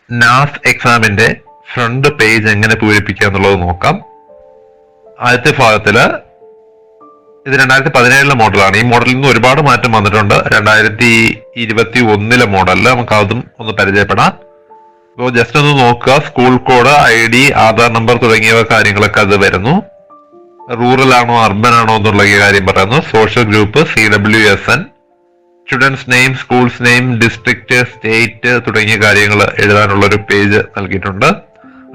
നാസ് എക്സാമിന്റെ front page എങ്ങനെ പൂരിപ്പിക്കുക എന്നുള്ളത് നോക്കാം. ആദ്യത്തെ ഭാഗത്തില് ഇത് 2017 മോഡലാണ്. ഈ മോഡലിൽ നിന്ന് ഒരുപാട് മാറ്റം വന്നിട്ടുണ്ട്. 2021 മോഡലില് നമുക്ക് അതും ഒന്ന് പരിചയപ്പെടാം. അപ്പോൾ ജസ്റ്റ് ഒന്ന് നോക്കുക. School code, ID, Aadhaar number തുടങ്ങിയവ കാര്യങ്ങളൊക്കെ അത് വരുന്നു. റൂറൽ ആണോ അർബൻ ആണോ എന്നുള്ള കാര്യം പറയുന്നു. Social group, CWSN, students name, schools name, district, state തുടങ്ങിയ കാര്യങ്ങൾ എഴുതാനുള്ള ഒരു പേജ് നൽകിയിട്ടുണ്ട്.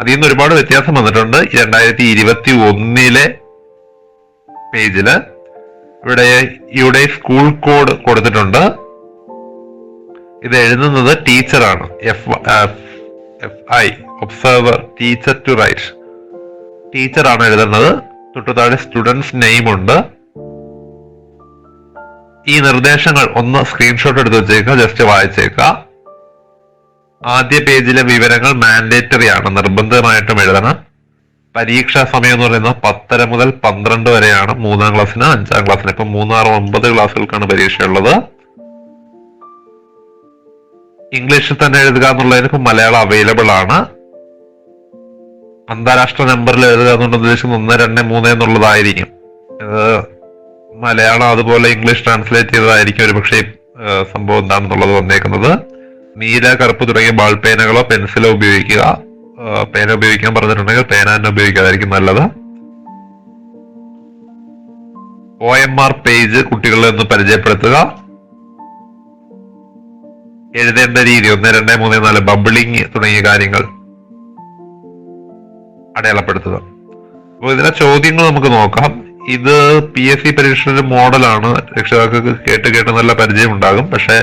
അതിൽ നിന്ന് ഒരുപാട് വ്യത്യാസം വന്നിട്ടുണ്ട്. 2021 പേജില് ഇവിടെ സ്കൂൾ കോഡ് കൊടുത്തിട്ടുണ്ട്. ഇത് എഴുതുന്നത് ടീച്ചറാണ്. FI observer, teacher to write, ടീച്ചറാണ് എഴുതുന്നത്. തൊട്ടു താഴെ സ്റ്റുഡൻസ് നെയിം ഉണ്ട്. ഈ നിർദ്ദേശങ്ങൾ ഒന്ന് സ്ക്രീൻഷോട്ട് എടുത്ത് വെച്ചേക്കുക, ജസ്റ്റ് വായിച്ചേക്കുക. ആദ്യ പേജിലെ വിവരങ്ങൾ മാൻഡേറ്ററി ആണ്, നിർബന്ധമായിട്ടും എഴുതണം. പരീക്ഷാ സമയം എന്ന് പറയുന്നത് 10:30 മുതൽ 12 വരെയാണ്. 3-ാം ക്ലാസ്സിന് 5-ാം ക്ലാസ്സിന്. ഇപ്പൊ 3, 6, 9 ക്ലാസ്സുകൾക്കാണ് പരീക്ഷയുള്ളത്. ഇംഗ്ലീഷിൽ തന്നെ എഴുതുക എന്നുള്ളതിന് ഇപ്പൊ മലയാളം അവൈലബിൾ ആണ്. അന്താരാഷ്ട്ര നമ്പറിൽ എഴുതുക എന്നുള്ളത് ഉദ്ദേശിക്കുന്നത് 1, 2, 3 എന്നുള്ളതായിരിക്കും. മലയാളം അതുപോലെ ഇംഗ്ലീഷ് ട്രാൻസ്ലേറ്റ് ചെയ്തതായിരിക്കും ഒരു പക്ഷേ സംഭവം എന്താണെന്നുള്ളത് വന്നേക്കുന്നത്. നീല, കറുപ്പ് തുടങ്ങിയ ബാൾ പേനകളോ പെൻസിലോ ഉപയോഗിക്കുക. പേന ഉപയോഗിക്കാൻ പറഞ്ഞിട്ടുണ്ടെങ്കിൽ പേന തന്നെ ഉപയോഗിക്കാതായിരിക്കും നല്ലത്. OMR പേജ് കുട്ടികളെ ഒന്ന് പരിചയപ്പെടുത്തുക. എഴുതേണ്ട രീതി 1, 2, 3, 4 ബബിളിങ് തുടങ്ങിയ കാര്യങ്ങൾ അടയാളപ്പെടുത്തുക. അപ്പോൾ ഇതിലെ ചോദ്യങ്ങൾ നമുക്ക് നോക്കാം. ഇത് PSC പരീക്ഷയുടെ മോഡലാണ്. രക്ഷിതാക്കൾക്ക് കേട്ട് നല്ല പരിചയം ഉണ്ടാകും. പക്ഷെ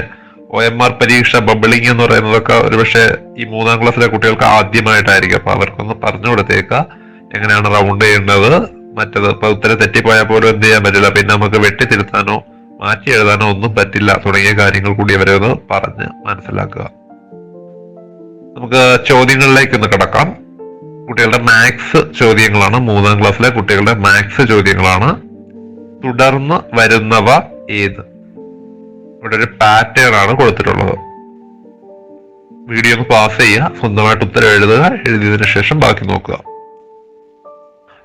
OMR പരീക്ഷ, ബബിളിങ് എന്ന് പറയുന്നതൊക്കെ ഒരുപക്ഷെ ഈ 3-ാം ക്ലാസ്സിലെ കുട്ടികൾക്ക് ആദ്യമായിട്ടായിരിക്കും. അപ്പൊ അവർക്കൊന്ന് പറഞ്ഞു കൊടുത്തേക്ക എങ്ങനെയാണ് റൗണ്ട് ചെയ്യേണ്ടത്. മറ്റത് ഇപ്പൊ ഉത്തരം തെറ്റിപ്പോയാൽ പോലും എന്ത് ചെയ്യാൻ പറ്റില്ല. പിന്നെ നമുക്ക് വെട്ടിത്തിരുത്താനോ മാറ്റി എഴുതാനോ ഒന്നും പറ്റില്ല തുടങ്ങിയ കാര്യങ്ങൾ കൂടി അവരെ ഒന്ന് പറഞ്ഞ് മനസ്സിലാക്കുക. നമുക്ക് ചോദ്യങ്ങളിലേക്ക് ഒന്ന് കിടക്കാം. കുട്ടികളുടെ മാത്സ് ചോദ്യങ്ങളാണ്. 3-ാം ക്ലാസ്സിലെ കുട്ടികളുടെ മാത്സ് ചോദ്യങ്ങളാണ്. തുടർന്ന് വരുന്നവ ഏത്? ഇവിടെ ഒരു പാറ്റേൺ ആണ് കൊടുത്തിട്ടുള്ളത്. വീഡിയോ ഒന്ന് പാസ് ചെയ്യുക, സ്വന്തമായിട്ട് ഉത്തരം എഴുതുക. എഴുതിയതിനു ശേഷം ബാക്കി നോക്കുക.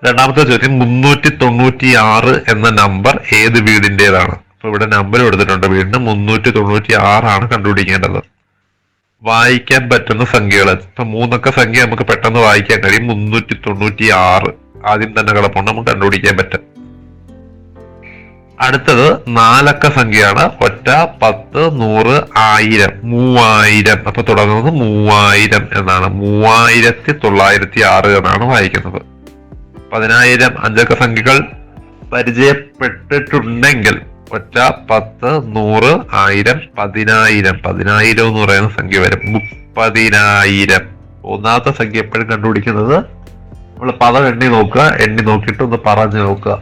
രണ്ടാമത്തെ ചോദ്യം, 396 എന്ന നമ്പർ ഏത് വീടിൻ്റെതാണ്? അപ്പൊ ഇവിടെ നമ്പർ കൊടുത്തിട്ടുണ്ട്. വീടിന് 396 ആണ് കണ്ടുപിടിക്കേണ്ടത്. വായിക്കാൻ പറ്റുന്ന സംഖ്യകൾ. ഇപ്പൊ 3 സംഖ്യ നമുക്ക് പെട്ടെന്ന് വായിക്കാൻ കഴിയും. 396 ആദ്യം തന്നെ കിടപ്പുണ്ട്, നമുക്ക് കണ്ടുപിടിക്കാൻ പറ്റും. അടുത്തത് 4 സംഖ്യയാണ്. 1, 10, 100, 1000, 3000. അപ്പൊ തുടങ്ങുന്നത് 3000 എന്നാണ്. 3906 എന്നാണ് വായിക്കുന്നത്. 10000 5 സംഖ്യകൾ പരിചയപ്പെട്ടിട്ടുണ്ടെങ്കിൽ 1, 10, 100, 1000, 10000. 10000 എന്ന് പറയുന്ന സംഖ്യ വരും. 30000. ഒന്നാമത്തെ സംഖ്യ എപ്പോഴും കണ്ടുപിടിക്കുന്നത് നമ്മൾ പദം എണ്ണി നോക്കുക. എണ്ണി നോക്കിയിട്ട് ഒന്ന് പറഞ്ഞു നോക്കുക.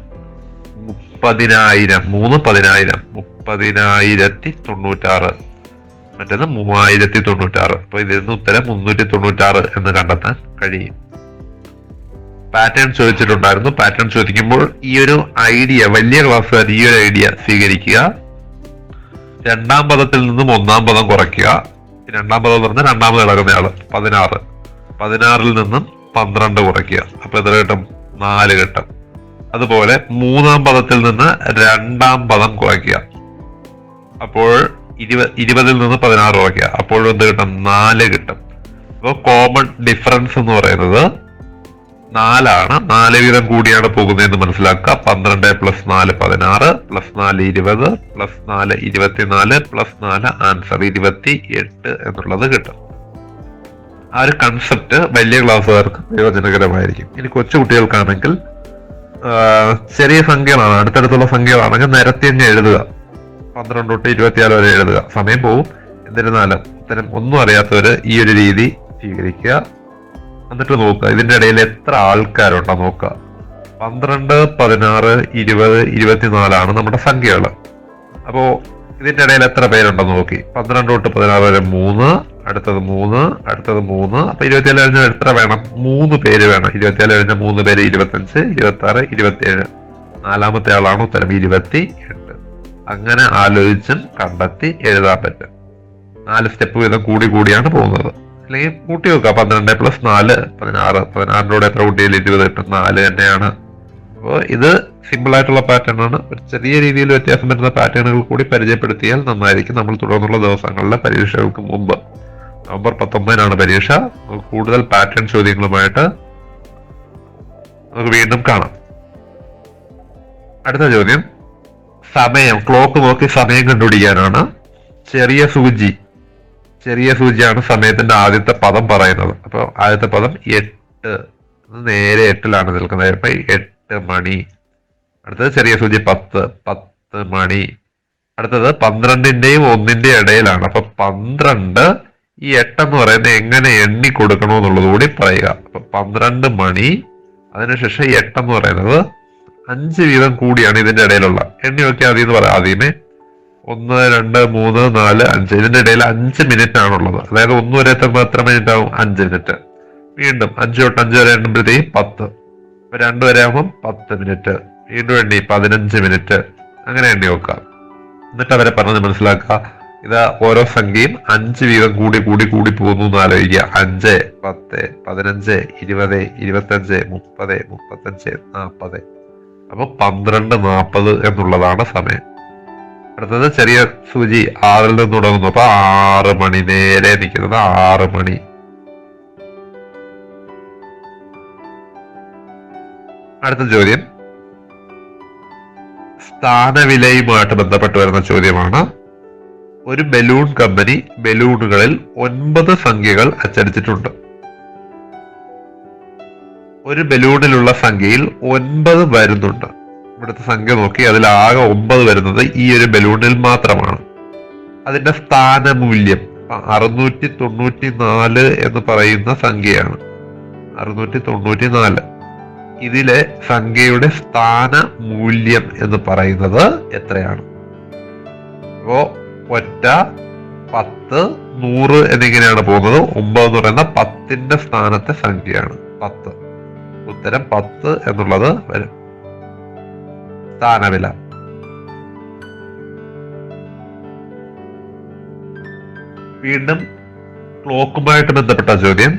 30000. 3 30096. മറ്റേത് 3096. അപ്പൊ ഇതിൽ നിന്ന് ഉത്തരം 396 എന്ന് കണ്ടെത്താൻ കഴിയും. പാറ്റേൺ ചോദിച്ചിട്ടുണ്ടായിരുന്നു. പാറ്റേൺ ചോദിക്കുമ്പോൾ ഈ ഒരു ഐഡിയ, വലിയ ക്ലാസ്സുകാർ ഈ ഒരു ഐഡിയ സ്വീകരിക്കുക. 2-ാം പദത്തിൽ നിന്നും 1-ാം പദം കുറയ്ക്കുക. 2-ാം പദം എന്ന് പറഞ്ഞാൽ രണ്ടാമത് കിടക്കുന്നയാള് 16. 16-ൽ നിന്നും 12 കുറയ്ക്കുക. അപ്പൊ എത്ര കിട്ടും? 4 കിട്ടും. അതുപോലെ 3-ാം പദത്തിൽ നിന്ന് 2-ാം പദം കുറയ്ക്കുക. അപ്പോൾ 20-ൽ നിന്ന് 16 കുറയ്ക്കുക. അപ്പോഴും എന്ത് കിട്ടും? 4 കിട്ടും. അപ്പോൾ കോമൺ ഡിഫറൻസ് എന്ന് പറയുന്നത് 4 ആണ്. 4 വീതം കൂടിയാണ് പോകുന്നതെന്ന് മനസ്സിലാക്കുക. 12 + 4 16, +4 20, +4 24, +4 ആൻസർ 28 എന്നുള്ളത് കിട്ടും. ആ ഒരു കൺസെപ്റ്റ് വലിയ ക്ലാസ്സുകാർക്ക് പ്രയോജനകരമായിരിക്കും. ഇനി കൊച്ചു കുട്ടികൾക്കാണെങ്കിൽ ചെറിയ സംഖ്യകളാണ്, അടുത്തടുത്തുള്ള സംഖ്യകളാണെങ്കിൽ നിരത്തി തന്നെ എഴുതുക. 12 തൊട്ട് 24 വരെ എഴുതുക. സമയം പോവും. എന്നിരുന്നാലും ഉത്തരം ഒന്നും അറിയാത്തവര് ഈ ഒരു രീതി സ്വീകരിക്കുക. എന്നിട്ട് നോക്കുക ഇതിന്റെ ഇടയിൽ എത്ര ആൾക്കാരുണ്ടോ നോക്കുക. 12, 16, 20, 24 നമ്മുടെ സംഖ്യകൾ. അപ്പോ ഇതിന്റെ ഇടയിൽ എത്ര പേരുണ്ടെന്ന് നോക്കി. 12 തൊട്ട് 16 വരെ 3, അടുത്തത് 3, അടുത്തത് 3. അപ്പൊ 24 കഴിഞ്ഞാൽ എത്ര വേണം? 3 പേര് വേണം. 24 കഴിഞ്ഞാൽ 3 പേര് 25, 26, 27. 4-ാമത്തെ ആളാണ് ഉത്തരം 28. അങ്ങനെ ആലോചിച്ചും കണ്ടെത്തി എഴുതാൻ പറ്റും. 4 സ്റ്റെപ്പ് വീതം കൂടിയാണ് പോകുന്നത്. അല്ലെങ്കിൽ കൂട്ടി വെക്കുക. 12+4 16. 16 എത്ര കൂട്ടിയാൽ 20 കിട്ടും. 4 തന്നെയാണ്. അപ്പോൾ ഇത് സിമ്പിൾ ആയിട്ടുള്ള പാറ്റേൺ ആണ്. ഒരു ചെറിയ രീതിയിൽ വ്യത്യാസം വരുന്ന പാറ്റേണുകൾ കൂടി പരിചയപ്പെടുത്തിയാൽ നന്നായിരിക്കും. നമ്മൾ തുടർന്നുള്ള ദിവസങ്ങളിലെ പരീക്ഷകൾക്ക് മുമ്പ് നവംബർ 19 പരീക്ഷ. കൂടുതൽ പാറ്റേൺ ചോദ്യങ്ങളുമായിട്ട് നമുക്ക് വീണ്ടും കാണാം. അടുത്ത ചോദ്യം സമയം, ക്ലോക്ക് നോക്കി സമയം കണ്ടുപിടിക്കാനാണ്. ചെറിയ സൂചിയാണ് സമയത്തിന്റെ ആദ്യത്തെ പദം പറയുന്നത്. അപ്പൊ ആദ്യത്തെ പദം 8, നേരെ 8ലാണ് നിൽക്കുന്നത്. അപ്പൊ 8 മണി. അടുത്തത് ചെറിയ സൂചി 10 മണി. അടുത്തത് 12ന്റെയും 1ന്റെയും ഇടയിലാണ്. അപ്പൊ 12 ഈ 8 എന്ന് പറയുന്നത് എങ്ങനെ എണ്ണി കൊടുക്കണമെന്നുള്ളത് കൂടി പറയുക. അപ്പൊ 12 മണി, അതിനുശേഷം 8 എന്ന് പറയുന്നത് 5 വീതം കൂടിയാണ് ഇതിന്റെ ഇടയിലുള്ള. എണ്ണി നോക്കിയാൽ ആദ്യം എന്ന് പറയാം. ആദ്യമേ 1 2 3 4 5, ഇതിന്റെ ഇടയിൽ 5 മിനിറ്റ് ആണുള്ളത്. അതായത് 1 വരെ എത്തുമ്പോൾ എത്ര മിനിറ്റ് ആവും? 5 മിനിറ്റ്. വീണ്ടും 5 തൊട്ട് 5 വരെ എണ്ണുമ്പോഴത്തേക്കും 10. 2 വരെ ആകുമ്പോൾ 10 മിനിറ്റ്. വീണ്ടും എണ്ണി 15 മിനിറ്റ്. അങ്ങനെ എണ്ണി നോക്കാം. എന്നിട്ട് അവരെ പറഞ്ഞ് മനസ്സിലാക്കുക. ഇത് ഓരോ സംഖ്യയും 5 വീതം കൂടി പോകുന്നു എന്ന് ആലോചിക്കുക. 5 10 15 20 25 30 35 40. അപ്പൊ 12:40 എന്നുള്ളതാണ് സമയം. അടുത്തത് ചെറിയ സൂചി 6ൽ നിന്ന് തുടങ്ങുന്നു. അപ്പൊ 6 മണി, നേരെ നിൽക്കുന്നത് 6 മണി. അടുത്ത ചോദ്യം സ്ഥാനവിലയുമായിട്ട് ബന്ധപ്പെട്ട് വരുന്ന ചോദ്യമാണ്. ഒരു ബലൂൺ കമ്പനി ബലൂണുകളിൽ 9 സംഖ്യകൾ അച്ചടിച്ചിട്ടുണ്ട്. ഒരു ബലൂണിലുള്ള സംഖ്യയിൽ 9 വരുന്നുണ്ട്. ഇവിടുത്തെ സംഖ്യ നോക്കി അതിൽ ആകെ 9 വരുന്നത് ഈ ഒരു ബലൂണിൽ മാത്രമാണ്. അതിന്റെ സ്ഥാനമൂല്യം 694 എന്ന് പറയുന്ന സംഖ്യയാണ്. 694. ഇതിലെ സംഖ്യയുടെ സ്ഥാന മൂല്യം എന്ന് പറയുന്നത് എത്രയാണ്? അപ്പോ ഒറ്റ, 10, 100 എന്നിങ്ങനെയാണ് പോകുന്നത്. 9 എന്ന് പറയുന്ന 10ന്റെ സ്ഥാനത്തെ സംഖ്യയാണ് 10. ഉത്തരം 10 എന്നുള്ളത് വരും. സ്ഥാനവില. വീണ്ടും ക്ലോക്കുമായിട്ട് ബന്ധപ്പെട്ട ചോദ്യം.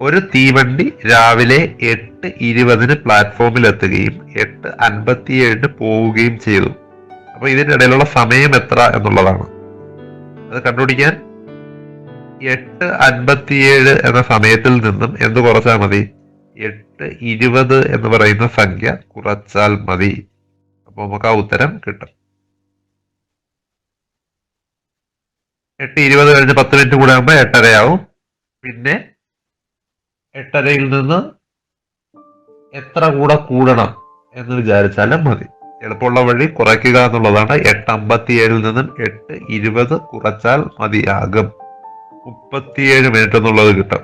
ഒരു തീവണ്ടി രാവിലെ 8:20 പ്ലാറ്റ്ഫോമിൽ എത്തുകയും 8:57 പോവുകയും ചെയ്തു. അപ്പൊ ഇതിന്റെ ഇടയിലുള്ള സമയം എത്ര എന്നുള്ളതാണ്. അത് കണ്ടുപിടിക്കാൻ 8:57 എന്ന സമയത്തിൽ നിന്നും എന്ത് കുറച്ചാൽ മതി? 8:20 എന്ന് പറയുന്ന സംഖ്യ കുറച്ചാൽ മതി. അപ്പൊ നമുക്ക് ആ ഉത്തരം കിട്ടും. 8:20 കഴിഞ്ഞ് 10 മിനിറ്റ് കൂടെ ആകുമ്പോൾ 8:30 ആവും. പിന്നെ 8:30യിൽ നിന്ന് എത്ര കൂടെ കൂടണം എന്ന് വിചാരിച്ചാലും മതി. എളുപ്പമുള്ള വഴി കുറയ്ക്കുക എന്നുള്ളതാണ്. 8:57 നിന്നും 8:20 കുറച്ചാൽ മതിയാകും. 37 മിനിറ്റ് എന്നുള്ളത് കിട്ടും.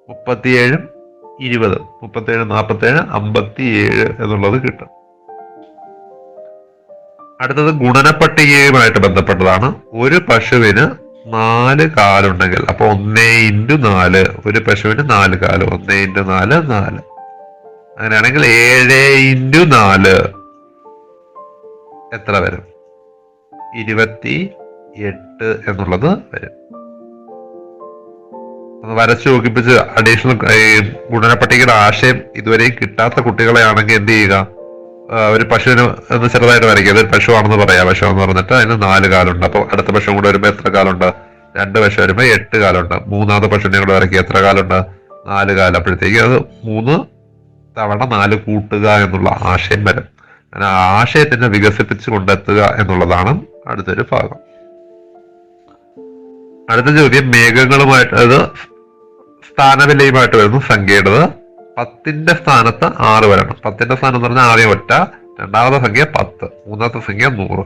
37 20 37 47 57 എന്നുള്ളത് കിട്ടും. അടുത്തത് ഗുണനപ്പട്ടികയുമായിട്ട് ബന്ധപ്പെട്ടതാണ്. ഒരു പശുവിന് 4 കാലുണ്ടെങ്കിൽ, അപ്പൊ 1 × 4, ഒരു പശുവിന് 4 കാല്, 1 × 4 4. അങ്ങനെയാണെങ്കിൽ 7 × 4 എത്ര വരും? 28 എന്നുള്ളത് വരും. വരച്ചു നോക്കിപ്പിച്ച് അഡീഷണൽ ഗുണനപ്പട്ടികയുടെ ആശയം ഇതുവരെയും കിട്ടാത്ത കുട്ടികളെ ആണെങ്കിൽ എന്ത് ചെയ്യുക? ഒരു പശുവിന് ഒന്ന് ചെറുതായിട്ട് വരയ്ക്കുക. അതൊരു പശുവാണെന്ന് പറയാം. പശു എന്ന് പറഞ്ഞിട്ട് അതിന് 4 കാലുണ്ട്. അപ്പൊ അടുത്ത പശു കൂടെ വരുമ്പോ എത്ര കാലുണ്ട്? 2 പശു വരുമ്പോ 8 കാലുണ്ട്. മൂന്നാമത്തെ പശുവിനെ കൂടെ വരയ്ക്കുക. എത്ര കാലുണ്ട്? 4 കാല്. അപ്പോഴത്തേക്ക് അത് 3 തവണ 4 കൂട്ടുക എന്നുള്ള ആശയം വരും. അങ്ങനെ ആശയത്തിനെ വികസിപ്പിച്ച് കൊണ്ടെത്തുക എന്നുള്ളതാണ് അടുത്തൊരു ഭാഗം. അടുത്ത ചോദ്യം മേഘങ്ങളുമായിട്ട്, അത് സ്ഥാനവിലയുമായിട്ട് വരുന്നു. സംഖ്യയുടേത് 10ന്റെ സ്ഥാനത്ത് 6 വരണം. 10ന്റെ സ്ഥാനം എന്ന് പറഞ്ഞാൽ ആദ്യം ഒറ്റ, രണ്ടാമത്തെ സംഖ്യ 10, മൂന്നാമത്തെ സംഖ്യ 100.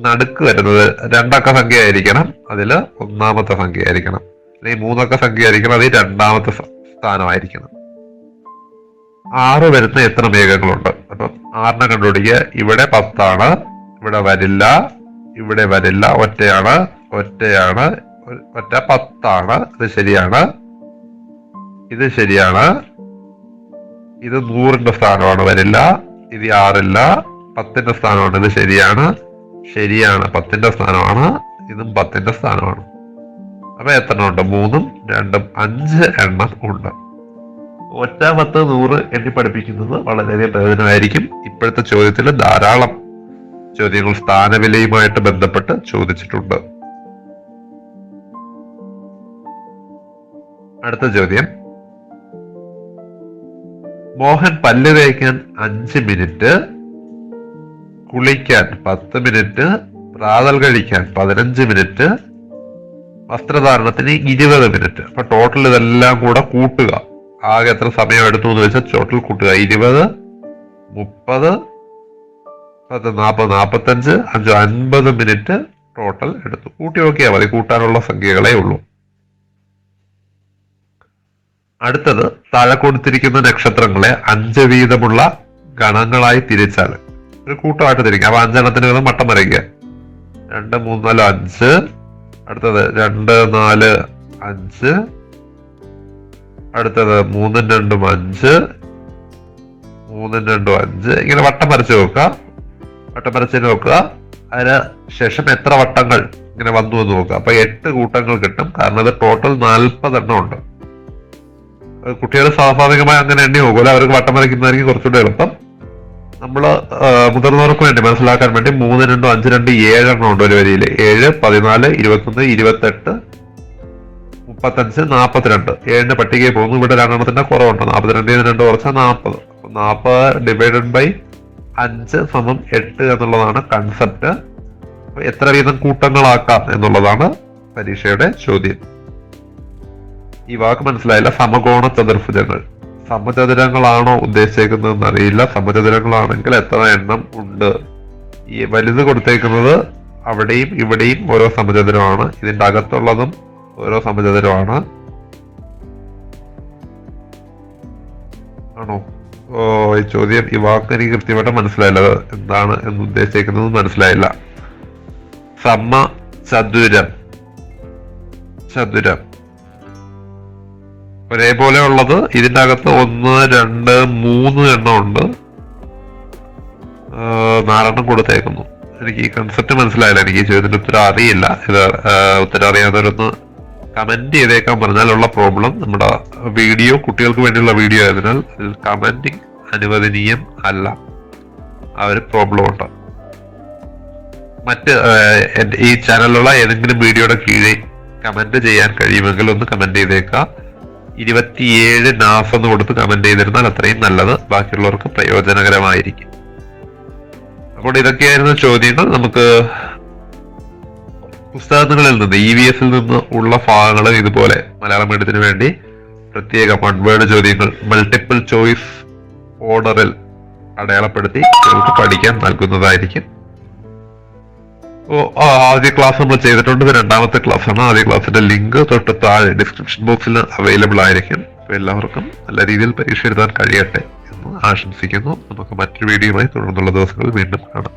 നടുക്ക് വരുന്നത് 2 അക്ക സംഖ്യ ആയിരിക്കണം. അതില് 1ാമത്തെ സംഖ്യ ആയിരിക്കണം. അല്ലെങ്കിൽ 3 അക്ക സംഖ്യ ആയിരിക്കണം. അതിൽ 2ാമത്തെ സ്ഥാനമായിരിക്കണം. 6 വരുന്ന എത്ര മേഘങ്ങളുണ്ട്? അപ്പം 6നെ കണ്ടുപിടിക്കുക. ഇവിടെ 10 ആണ്. ഇവിടെ വരില്ല, ഇവിടെ വരില്ല. ഒറ്റയാണ്, ഒറ്റ 10 ആണ്. ഇത് ശരിയാണ്, ഇത് ശരിയാണ്. ഇത് 100ന്റെ സ്ഥാനമാണ്, വരില്ല. ഇത് 6 10ന്റെ സ്ഥാനമാണ്. ഇത് ശരിയാണ്, 10ന്റെ സ്ഥാനമാണ്. ഇതും 10ന്റെ സ്ഥാനമാണ്. അപ്പൊ എത്ര എണ്ണം ഉണ്ട്? 3ഉം 2ഉം 5 എണ്ണം ഉണ്ട്. ഒറ്റ 10 100 എണ്ണി പഠിപ്പിക്കുന്നത് വളരെയധികം പ്രയോജനമായിരിക്കും. ഇപ്പോഴത്തെ ചോദ്യത്തിൽ ധാരാളം ചോദ്യങ്ങൾ സ്ഥാനവിലയുമായിട്ട് ബന്ധപ്പെട്ട് ചോദിച്ചിട്ടുണ്ട്. അടുത്ത ചോദ്യം, മോഹൻ പല്ല് തേക്കാൻ 5 മിനിറ്റ്, കുളിക്കാൻ 10 മിനിറ്റ്, പ്രാതൽ കഴിക്കാൻ 15 മിനിറ്റ്, വസ്ത്രധാരണത്തിന് 20 മിനിറ്റ്. അപ്പൊ ടോട്ടൽ ഇതെല്ലാം കൂടെ കൂട്ടുക. ആകെ എത്ര സമയം എടുത്തു എന്ന് വെച്ചാൽ ടോട്ടൽ കൂട്ടുക. 20, 30, 10, 40, 45, 5, 50 മിനിറ്റ് ടോട്ടൽ എടുത്തു. കൂട്ടി നോക്കിയാൽ മതി, കൂട്ടാനുള്ള സംഖ്യകളേ ഉള്ളൂ. അടുത്തത്, താഴെ കൊടുത്തിരിക്കുന്ന നക്ഷത്രങ്ങളെ 5 വീതമുള്ള ഗണങ്ങളായി തിരിച്ചാൽ ഒരു കൂട്ടമായിട്ട് തിരിക്കുക. അപ്പൊ 5 എണ്ണത്തിന് വീതം വട്ടം വരയ്ക്കുക. 2, 3, 4, 5. അടുത്തത് 2, 4, 5. അടുത്തത് 3, 2, 5. 3, 2, 5. ഇങ്ങനെ വട്ടം വരച്ച് നോക്കുക. വട്ടം വരച്ച് നോക്കുക. അതിന് ശേഷം എത്ര വട്ടങ്ങൾ ഇങ്ങനെ വന്നു എന്ന് നോക്കുക. അപ്പൊ 8 കൂട്ടങ്ങൾ കിട്ടും. കാരണം ഇത് ടോട്ടൽ 40 എണ്ണം ഉണ്ട്. കുട്ടികൾ സ്വാഭാവികമായി അങ്ങനെ എണ്ണി നോക്കൂല. അവർക്ക് വട്ടം വരയ്ക്കുന്നതായിരിക്കും കുറച്ചുകൂടെ എളുപ്പം. നമ്മള് മുതിർന്നവർക്ക് വേണ്ടി മനസ്സിലാക്കാൻ വേണ്ടി 3, 2, 5, 2, 7 എണ്ണം ഉണ്ട് ഒരു വരിയിൽ. 7, 14, 21, 28, 35, 42. 7ന്റെ പട്ടികയിൽ പോകുന്നു. ഇവിടെ 2 എണ്ണത്തിന്റെ കുറവുണ്ട്. 42 2 കുറച്ചാൽ 40. 40 ഡിവൈഡഡ് ബൈ 5 സമം 8 എന്നുള്ളതാണ് കൺസെപ്റ്റ്. എത്ര വീതം കൂട്ടങ്ങളാക്കാം എന്നുള്ളതാണ് പരീക്ഷയുടെ ചോദ്യം. ഈ വാക്ക് മനസ്സിലായില്ല. സമകോണ ചതുർഭുജങ്ങൾ. സമചതുരങ്ങളാണോ ഉദ്ദേശിക്കുന്നതെന്ന് അറിയില്ല. സമചതുരങ്ങളാണെങ്കിൽ എത്ര എണ്ണം ഉണ്ട്? ഈ വലുത് കൊടുത്തേക്കുന്നത് അവിടെയും ഇവിടെയും ഓരോ സമചതുരമാണ്. ഇതിന്റെ അകത്തുള്ളതും ഓരോ സമചതുരമാണ്. ആണോ? ഈ ചോദ്യം, ഈ വാക്ക് എനിക്ക് കൃത്യമായിട്ട് മനസ്സിലായില്ല. എന്താണ് എന്ന് ഉദ്ദേശിക്കുന്നത് മനസ്സിലായില്ല. സമചതുരം, ചതുരം ഒരേപോലെ ഉള്ളത് ഇതിന്റെ അകത്ത് 1, 2, 3 എണ്ണം ഉണ്ട്. 4 എണ്ണം കൊടുത്തേക്കുന്നു. എനിക്ക് ഈ കൺസെപ്റ്റ് മനസ്സിലായില്ല. എനിക്ക് ഈ ചോദ്യത്തിന്റെ ഉത്തരം അറിയില്ല. ഇത് ഉത്തരം അറിയാത്തവരൊന്ന് കമന്റ് ചെയ്തേക്കാൻ പറഞ്ഞാലുള്ള പ്രോബ്ലം. നമ്മുടെ വീഡിയോ കുട്ടികൾക്ക് വേണ്ടിയുള്ള വീഡിയോ ആയതിനാൽ കമന്റിങ് അനുവദനീയം അല്ല. ആ ഒരു പ്രോബ്ലം ഉണ്ട്. മറ്റ് ഈ ചാനലിലുള്ള ഏതെങ്കിലും വീഡിയോയുടെ കീഴിൽ കമന്റ് ചെയ്യാൻ കഴിയുമെങ്കിൽ ഒന്ന് കമന്റ് ചെയ്തേക്കാം. 27 നാഫ് എന്ന് കൊടുത്ത് കമന്റ് ചെയ്തിരുന്നാൽ അത്രയും നല്ലത്. ബാക്കിയുള്ളവർക്ക് പ്രയോജനകരമായിരിക്കും. അപ്പോൾ ഇതൊക്കെയായിരുന്നു ചോദ്യങ്ങൾ. നമുക്ക് പുസ്തകങ്ങളിൽ നിന്ന് EVS നിന്ന് ഉള്ള ഭാഗങ്ങൾ ഇതുപോലെ മലയാളം മീഡിയത്തിന് വേണ്ടി പ്രത്യേക 1 വേർഡ് ചോദ്യങ്ങൾ മൾട്ടിപ്പിൾ ചോയ്സ് ഓർഡറിൽ അടയാളപ്പെടുത്തി നിങ്ങൾക്ക് പഠിക്കാൻ നൽകുന്നതായിരിക്കും. ആദ്യ ക്ലാസ് നമ്മൾ ചെയ്തിട്ടുണ്ട്. ഇത് 2ാമത്തെ ക്ലാസ് ആണ്. ആദ്യ ക്ലാസ്സിന്റെ ലിങ്ക് തൊട്ട് താഴെ ഡിസ്ക്രിപ്ഷൻ ബോക്സിൽ അവൈലബിൾ ആയിരിക്കും. അപ്പൊ എല്ലാവർക്കും നല്ല രീതിയിൽ പരീക്ഷ എഴുതാൻ കഴിയട്ടെ എന്ന് ആശംസിക്കുന്നു. നമുക്ക് മറ്റൊരു വീഡിയോയുമായി തുടർന്നുള്ള ദിവസങ്ങളിൽ വീണ്ടും കാണാം.